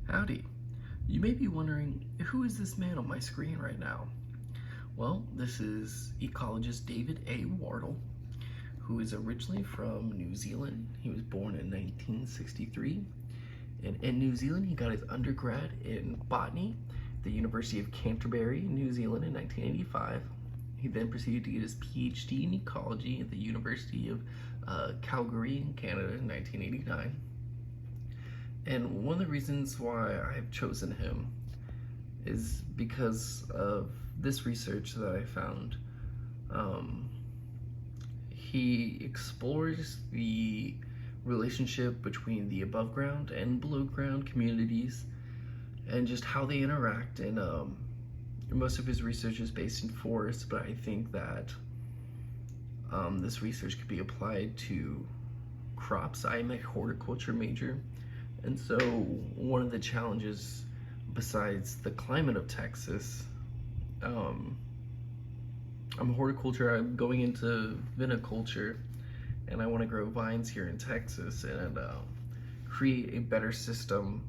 Howdy. You may be wondering, who is this man on my screen right now? Well, this is ecologist David A. Wardle, who is originally from New Zealand. He was born in 1963. And in New Zealand, he got his undergrad in botany at the University of Canterbury, New Zealand in 1985. He then proceeded to get his PhD in ecology at the University of Calgary in Canada in 1989. And one of the reasons why I've chosen him is because of this research that I found. He explores the relationship between the above ground and below ground communities and just how they interact. And most of his research is based in forests, but I think that this research could be applied to crops. I am a horticulture major, and so one of the challenges, besides the climate of Texas, I'm horticulture, I'm going into viniculture, and I want to grow vines here in Texas and create a better system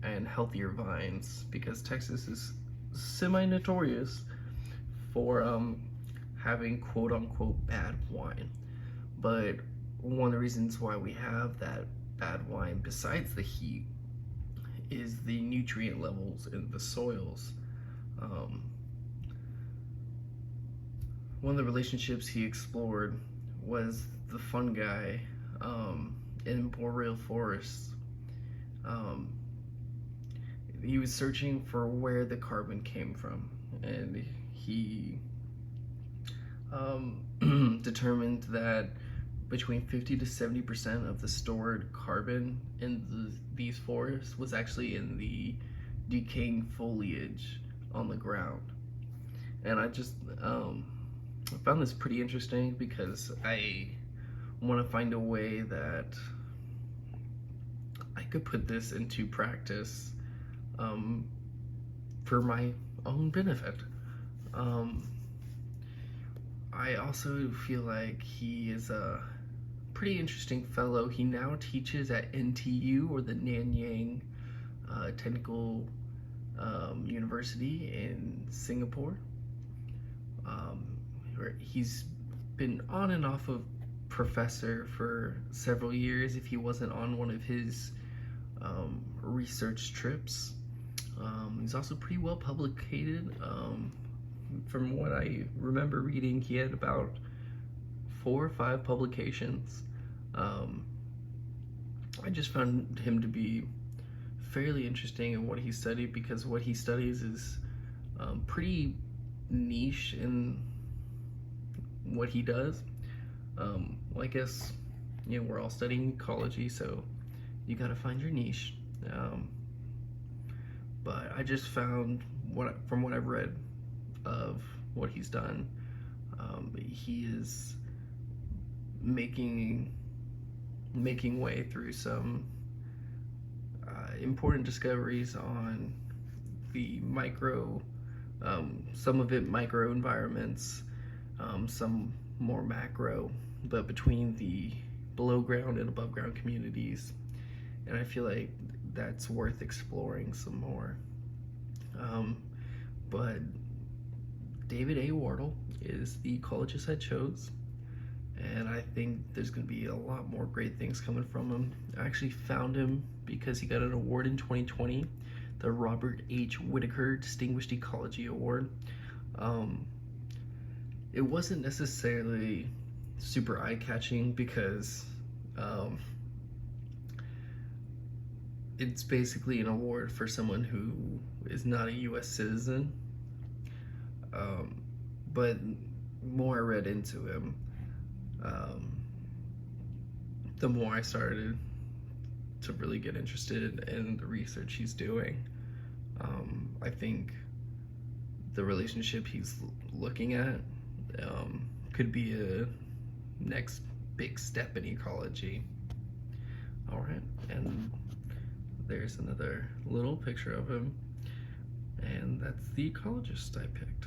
and healthier vines, because Texas is semi-notorious for having quote-unquote bad wine. But one of the reasons why we have that bad wine, besides the heat, is the nutrient levels in the soils. One of the relationships he explored was the fungi in boreal forests. He was searching for where the carbon came from, and he determined that between 50 to 70% of the stored carbon in these forests was actually in the decaying foliage on the ground. And I just found this pretty interesting because I want to find a way that I could put this into practice for my own benefit. I also feel like he is a pretty interesting fellow. He now teaches at NTU, or the Nanyang Technical University in Singapore. Where he's been on and off of professor for several years if he wasn't on one of his research trips. He's also pretty well publicated. From what I remember reading, he had about 4 or 5 publications. I just found him to be fairly interesting in what he studied, because what he studies is pretty niche in what he does. Well, I guess, you know, we're all studying ecology, so you gotta find your niche. But I just found, from what I've read of what he's done, he is making way through some important discoveries on the micro, some of it micro environments, some more macro, but between the below ground and above ground communities. And I feel like that's worth exploring some more. But David A. Wardle is the ecologist I chose, and I think there's going to be a lot more great things coming from him. I actually found him because he got an award in 2020, the Robert H. Whitaker Distinguished Ecology Award. It wasn't necessarily super eye-catching because it's basically an award for someone who is not a US citizen. But more I read into him, the more I started to really get interested in the research he's doing. I think the relationship he's looking at could be a next big step in ecology. All right, and there's another little picture of him, and that's the ecologist I picked.